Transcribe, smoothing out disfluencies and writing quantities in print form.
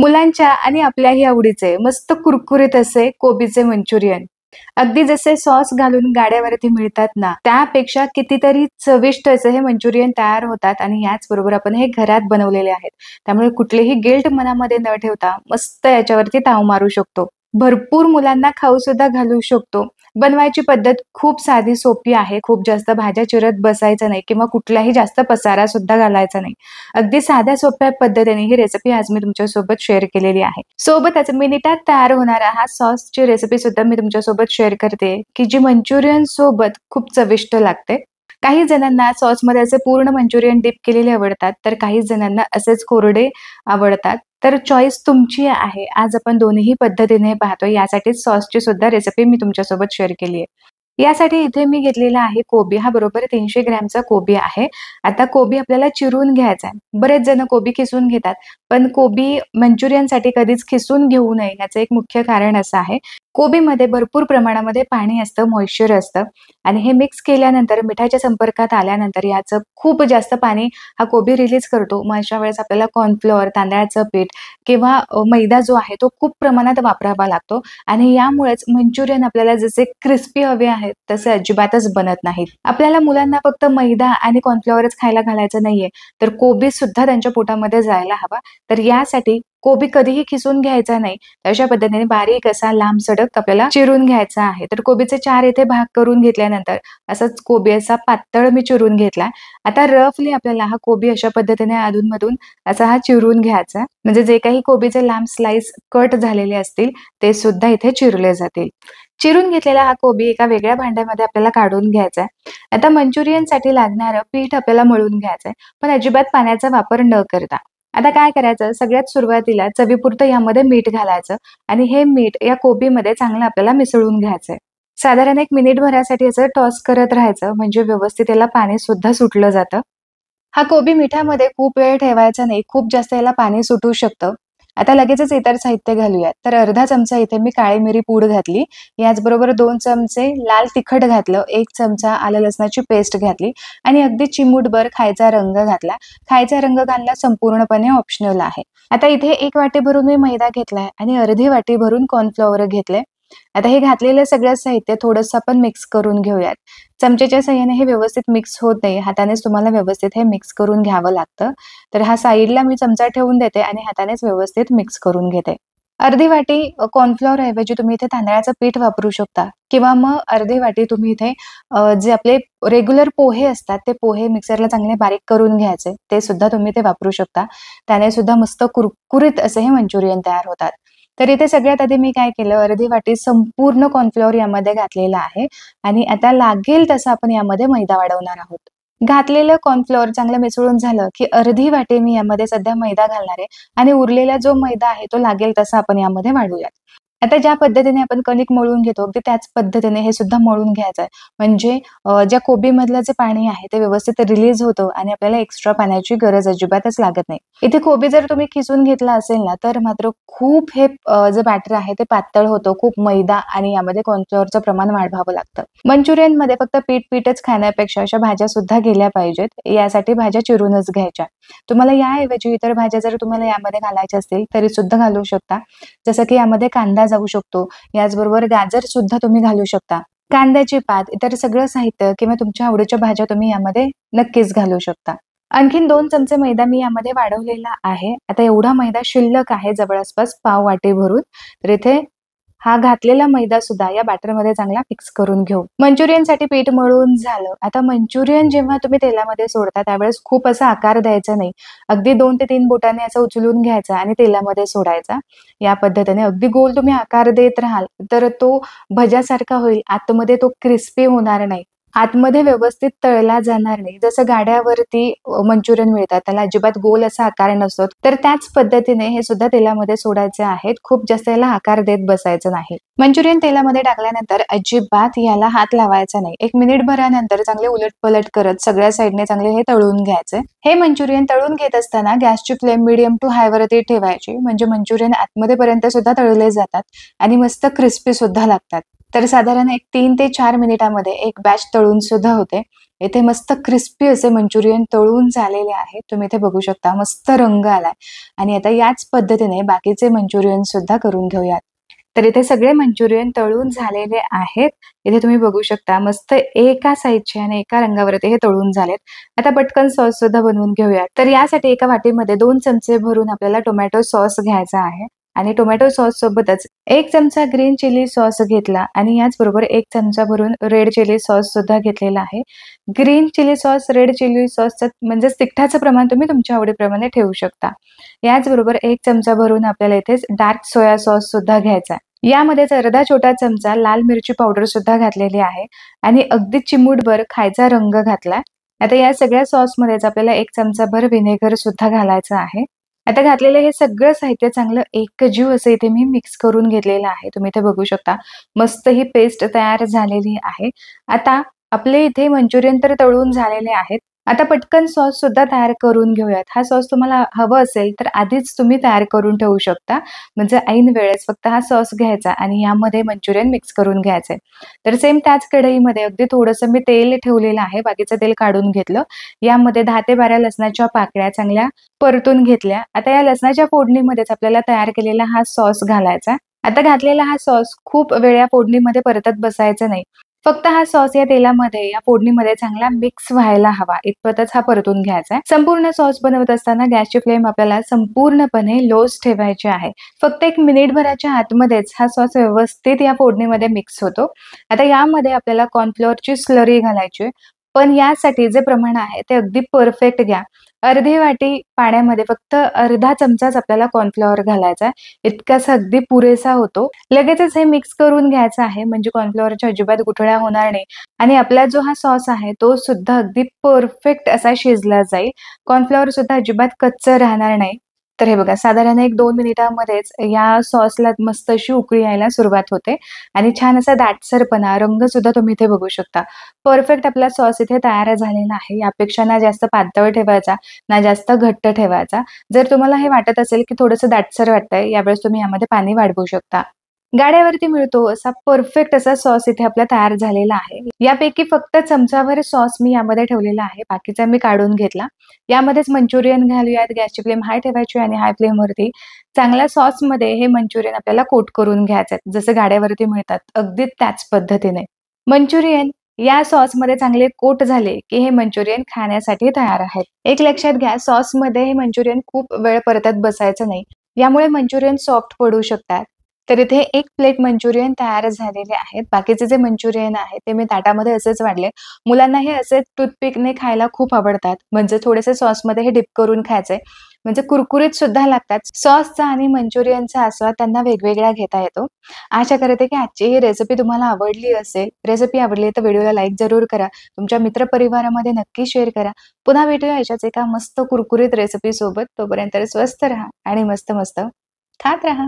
मुलांच्या आणि आपल्याही आवडीचे मस्त कुरकुरीत असे कोबीचे मंचुरियन. अगदी जसे सॉस घालून गाड्यावरती मिळतात ना, त्यापेक्षा कितीतरी चविष्ट असे हे मंचुरियन तयार होतात आणि याचबरोबर आपण हे घरात बनवलेले आहेत. त्यामुळे कुठलेही गिल्ट मनामध्ये न ठेवता मस्त याच्यावरती ताव मारू शकतो. भरपूर मुलांना खाऊ सुद्धा घालू शकतो. बनवायची पद्धत खूप साधी सोपी आहे. खूप जास्त भाज्या चिरत बसायचं नाही किंवा कुठलाही जास्त पसारा सुद्धा घालायचा नाही. अगदी साध्या सोप्या पद्धतीने ही रेसिपी आज मी तुमच्यासोबत शेअर केलेली आहे. सोबतच मिनिटात तयार होणारा हा सॉसची रेसिपी सुद्धा मी तुमच्यासोबत शेअर करते, की जी मंचुरियन सोबत खूप चविष्ट लागते. काही जणांना सॉसमध्ये असे पूर्ण मंचुरियन डिप केलेले आवडतात, तर काही जणांना असेच कोरडे आवडतात. तर चॉईस तुमची आहे. आज आपण दोन्ही पद्धतीने पाहतो. यासाठीच सॉसची सुद्धा रेसिपी मी तुमच्यासोबत शेअर केली आहे. यासाठी इथे मी घेतलेला आहे कोबी. हा बरोबर 300 ग्रॅमचा कोबी आहे. आता कोबी आपल्याला चिरून घ्यायचा आहे. बरेच जण कोबी खिसून घेतात, पण कोबी मंचुरियनसाठी कधीच खिसून घेऊ नये याचं एक मुख्य कारण असं आहे. कोबीमध्ये भरपूर प्रमाणामध्ये पाणी असतं, मॉइश्चर असतं आणि हे मिक्स केल्यानंतर मिठाच्या संपर्कात आल्यानंतर याचं खूप जास्त पाणी हा कोबी रिलीज करतो. मग अशा वेळेस आपल्याला कॉर्नफ्लॉवर, तांदळाचं पीठ किंवा मैदा जो आहे तो खूप प्रमाणात वापरावा लागतो आणि यामुळेच मंचुरियन आपल्याला जसे क्रिस्पी हवे आहेत तसे अजिबातच बनत नाहीत. आपल्याला मुलांना फक्त मैदा आणि कॉर्नफ्लॉवरच खायला घालायचं नाहीये, तर कोबी सुद्धा त्यांच्या पोटामध्ये जायला हवा. तर यासाठी कोबी कधीही खिसून घ्यायचा नाही. अशा पद्धतीने बारीक असा लांबसडक आपल्याला चिरून घ्यायचा आहे. तर कोबीचे 4 इथे भाग करून घेतल्यानंतर असाच कोबी असा पातळ मी चिरून घेतला. आता रफली आपल्याला हा कोबी अशा पद्धतीने अधूनमधून असा हा चिरून घ्यायचा. म्हणजे जे काही कोबीचे लांब स्लाइस कट झालेले असतील ते सुद्धा इथे चिरले जातील. चिरून घेतलेला हा कोबी एका वेगळ्या भांड्यामध्ये आपल्याला काढून घ्यायचा आहे. आता मंचुरियनसाठी लागणारं पीठ आपल्याला मळून घ्यायचं आहे, पण अजिबात पाण्याचा वापर न करता. आता काय करायचं, सगळ्यात सुरुवातीला चवीपुरतं यामध्ये मीठ घालायचं आणि हे मीठ या कोबीमध्ये चांगलं आपल्याला मिसळून घ्यायचंय. साधारण 1 मिनिटभरासाठी असं टॉस करत राहायचं, म्हणजे व्यवस्थित याला पाणी सुद्धा सुटलं जातं. हा कोबी मिठामध्ये खूप वेळ ठेवायचा नाही, खूप जास्त याला पाणी सुटू शकतं. आता लगेचच इतर साहित्य घालूयात. तर अर्धा चमचा इथे मी काळी मिरी पूड घातली. याचबरोबर 2 चमचे लाल तिखट घातलं, 1 चमचा आलं लसणाची पेस्ट घातली आणि अगदी चिमूटभर खायचा रंग घातला. खायचा रंग घालणं संपूर्णपणे ऑप्शनल आहे. आता इथे 1 वाटी भरून मी मैदा घेतलाय आणि अर्धी वाटी भरून कॉर्नफ्लॉवर घेतले. आता हे घातलेलं सगळं साहित्य थोडंसं आपण मिक्स करून घेऊयात. चमचेच्या साहाय्याने हे व्यवस्थित मिक्स होत नाही. हातानेच तुम्हाला व्यवस्थित हे मिक्स करून घ्यावं लागतं. तर हा साईडला मी चमचा ठेवून देते आणि हातानेच व्यवस्थित मिक्स करून घेते. अर्धी वाटी कॉर्नफ्लॉवर ऐवजी तुम्ही इथे तांदळाचं पीठ वापरू शकता किंवा मग अर्धी वाटी तुम्ही इथे जे आपले रेग्युलर पोहे असतात ते पोहे मिक्सरला चांगले बारीक करून घ्यायचे. ते सुद्धा तुम्ही ते वापरू शकता. त्याने सुद्धा मस्त कुरकुरीत असे हे मंचुरियन तयार होतात. तर इथे सगळ्यात आधी मी काय केलं, अर्धी वाटी संपूर्ण कॉर्नफ्लॉवर यामध्ये घातलेला आहे आणि आता लागेल तसं आपण यामध्ये मैदा वाढवणार आहोत. घातलेलं कॉर्नफ्लॉवर चांगलं मिसळून झालं, की अर्धी वाटी मी यामध्ये सध्या मैदा घालणार आहे आणि उरलेला जो मैदा आहे तो लागेल तसा आपण यामध्ये वाढूयात. आता ज्या पद्धतीने आपण कणिक मळून घेतो अगदी त्याच पद्धतीने हे सुद्धा मळून घ्यायचं आहे. म्हणजे ज्या कोबीमधलं जे पाणी आहे ते व्यवस्थित रिलीज होतं आणि आपल्याला एक्स्ट्रा पाण्याची गरज अजिबातच लागत नाही. इथे कोबी जर तुम्ही खिसून घेतला असेल ना, तर मात्र खूप हे जे बॅटर आहे ते पातळ होतं. खूप मैदा आणि यामध्ये कॉर्नफ्लॉवरचं प्रमाण वाढवावं लागतं. मंचुरियनमध्ये फक्त पीठच खाण्यापेक्षा अशा भाज्या सुद्धा गेल्या पाहिजेत. यासाठी भाज्या चिरूनच घ्यायच्या. तुम्हाला याऐवजी इतर भाज्या जर तुम्हाला यामध्ये घालायच्या असतील तरी सुद्धा घालू शकता. जसं की यामध्ये कांदा जाऊ शकतो. याचबरोबर गाजर सुद्धा तुम्ही घालू शकता. कांद्याची पात, इतर सगळं साहित्य किंवा तुमच्या आवडीच्या भाज्या तुम्ही यामध्ये नक्कीच घालू शकता. आणखीन 2 चमचे मैदा मी यामध्ये वाढवलेला आहे. आता एवढा मैदा शिल्लक आहे जवळपास पाव वाटी भरून. तर इथे हा घातलेला मैदा सुद्धा या बॅटरमध्ये चांगला मिक्स करून घेऊ. मंचुरियनसाठी पीठ मळून झालं. आता मंचुरियन जेव्हा तुम्ही तेलामध्ये सोडता त्यावेळेस खूप असा आकार द्यायचा नाही. अगदी 2 ते 3 बोटाने असं उचलून घ्यायचा आणि तेलामध्ये सोडायचा. या पद्धतीने अगदी गोल तुम्ही आकार देत राहाल तर तो भज्यासारखा होईल. आतमध्ये तो क्रिस्पी होणार नाही. आतमध्ये व्यवस्थित तळला जाणार नाही. जसं गाड्यावरती मंचुरियन मिळतात त्याला अजिबात गोल असा आकार नसतो. तर त्याच पद्धतीने हे सुद्धा तेलामध्ये सोडायचे आहेत. खूप जास्त याला आकार देत बसायचं नाही. मंचुरियन तेलामध्ये टाकल्यानंतर अजिबात याला हात लावायचा नाही. 1 मिनिटभरानंतर चांगले उलटपलट करत सगळ्या साईडने चांगले हे तळून घ्यायचे. हे मंचुरियन तळून घेत असताना गॅसची फ्लेम मीडियम टू हाय वरती ठेवायची. म्हणजे मंचुरियन आतमध्ये पर्यंत सुद्धा तळले जातात आणि मस्त क्रिस्पी सुद्धा लागतात. तर साधारण 3 ते 4 मिनिटामध्ये एक बॅच तळून सुद्धा होते. इथे मस्त क्रिस्पी असे मंचुरियन तळून झालेले आहेत. तुम्ही इथे बघू शकता मस्त रंग आलाय. आणि आता याच पद्धतीने बाकीचे मंचुरियन सुद्धा करून घेऊयात. तर इथे सगळे मंचुरियन तळून झालेले आहेत. इथे तुम्ही बघू शकता मस्त एका साइजचे आणि एका रंगावरती हे तळून झालेत. आता पटकन सॉस सुद्धा बनवून घेऊयात. तर यासाठी एका वाटीमध्ये 2 चमचे भरून आपल्याला टोमॅटो सॉस घ्यायचा आहे. आणि टोमॅटो सॉस सोबतच 1 चमचा ग्रीन चिली सॉस घेतला आणि याचबरोबर 1 चमचा भरून रेड चिली सॉस सुद्धा घेतलेला आहे. Green chili sauce, red chili सॉसचं म्हणजेच तिखटाचं प्रमाण तुम्ही तुमच्या आवडीप्रमाणे ठेवू शकता. याचबरोबर 1 चमचा भरून आपल्याला इथे डार्क सोया सॉस सुद्धा घ्यायचा आहे. यामध्येच अर्धा छोटा चमचा लाल मिरची पावडर सुद्धा घातलेली आहे आणि अगदी चिमूटभर खायचा रंग घातलाय. आता या सगळ्या सॉसमध्येच आपल्याला 1 चमचाभर व्हिनेगर सुद्धा घालायचं आहे. आता घातलेलं हे सगळं साहित्य चांगलं एकजीव असं इथे मी मिक्स करून घेतलेलं आहे. तुम्ही इथे बघू शकता मस्त ही पेस्ट तयार झालेली आहे. आता आपले इथे मंचुरियन तर तळून झालेले आहेत. आता पटकन सॉस सुद्धा तयार करून घेऊयात. हा सॉस तुम्हाला हवं असेल तर आधीच तुम्ही तयार करून ठेवू शकता. म्हणजे ऐन वेळेस फक्त हा सॉस घ्यायचा आणि यामध्ये मंचुरियन मिक्स करून घ्यायचे. तर सेम त्याच कढईमध्ये अगदी थोडंसं मी तेल ठेवलेलं आहे. बाकीचं तेल काढून घेतलं. यामध्ये 10 ते 12 लसणाच्या पाकळ्या चांगल्या परतून घेतल्या. आता या लसणाच्या फोडणीमध्येच आपल्याला तयार केलेला हा सॉस घालायचा. आता घातलेला हा सॉस खूप वेळ या फोडणीमध्ये परतत बसायचं नाही. फक्त हा सॉस या तेलामध्ये या फोडणीमध्ये चांगला मिक्स व्हायला हवा इतपतच हा परतून घ्यायचा आहे. संपूर्ण सॉस बनवत असताना गॅसची फ्लेम आपल्याला संपूर्णपणे लोच ठेवायची आहे. फक्त 1 मिनिटभराच्या आतमध्येच हा सॉस व्यवस्थित या फोडणीमध्ये मिक्स होतो. आता यामध्ये आपल्याला कॉर्नफ्लोअरची स्लरी घालायची आहे. पण यासाठी जे प्रमाण आहे ते अगदी परफेक्ट घ्या. अर्धी वाटी पाण्यामध्ये फक्त अर्धा चमचाच आपल्याला कॉर्नफ्लॉवर घालायचा आहे. इतकासा अगदी पुरेसा होतो. लगेचच हे मिक्स करून घ्यायचं आहे म्हणजे कॉर्नफ्लॉवरच्या अजिबात गुठळ्या होणार नाही आणि आपला जो हा सॉस आहे तो सुद्धा अगदी परफेक्ट असा शिजला जाईल. कॉर्नफ्लॉवर सुद्धा अजिबात कच्चं राहणार नाही. तर हे बघा साधारण 1-2 मिनिटांमध्येच या सॉसला मस्त अशी उकळी यायला सुरुवात होते आणि छान असा दाटसरपणा रंग सुद्धा तुम्ही इथे बघू शकता. परफेक्ट आपला सॉस इथे तयार झालेला आहे. यापेक्षा ना जास्त पातळ ठेवायचा ना जास्त घट्ट ठेवायचा. जर तुम्हाला हे वाटत असेल की थोडंसं दाटसर वाटतंय यावेळेस तुम्ही यामध्ये पाणी वाढवू शकता. गाड्यावरती मिळतो असा परफेक्ट असा सॉस इथे आपला तयार झालेला आहे. यापैकी फक्त चमचाभर सॉस मी यामध्ये ठेवलेला आहे. बाकीचा मी काढून घेतला. यामध्येच मंचुरियन घालूयात. गॅसची फ्लेम हाय ठेवायची आणि हाय फ्लेमवरती चांगल्या सॉसमध्ये हे मंचुरियन आपल्याला कोट करून घ्यायचं आहे. जसं गाड्यावरती मिळतात अगदी त्याच पद्धतीने. मंचुरियन या सॉसमध्ये चांगले कोट झाले की हे मंचुरियन खाण्यासाठी तयार आहेत. एक लक्षात घ्या सॉसमध्ये हे मंचुरियन खूप वेळ परतत बसायचं नाही. यामुळे मंचुरियन सॉफ्ट पडू शकतात. तर इथे 1 प्लेट मंचुरियन तयार झालेले आहेत. बाकीचे जे मंचुरियन आहे ते मी ताटामध्ये असेच वाढले. मुलांना हे असे टूथपिकने खायला खूप आवडतात. म्हणजे थोडेसे सॉसमध्ये हे डिप करून खायचे. म्हणजे कुरकुरीत सुद्धा लागतात. सॉसचा आणि मंचुरियनचा आस्वाद त्यांना वेगवेगळा घेता येतो. आशा करते की आजची ही रेसिपी तुम्हाला आवडली असेल. रेसिपी आवडली तर व्हिडिओला लाईक जरूर करा. तुमच्या मित्रपरिवारामध्ये नक्की शेअर करा. पुन्हा भेटूया अशाच एका मस्त कुरकुरीत रेसिपी सोबत. तोपर्यंत स्वस्थ राहा आणि मस्त मस्त खात राहा.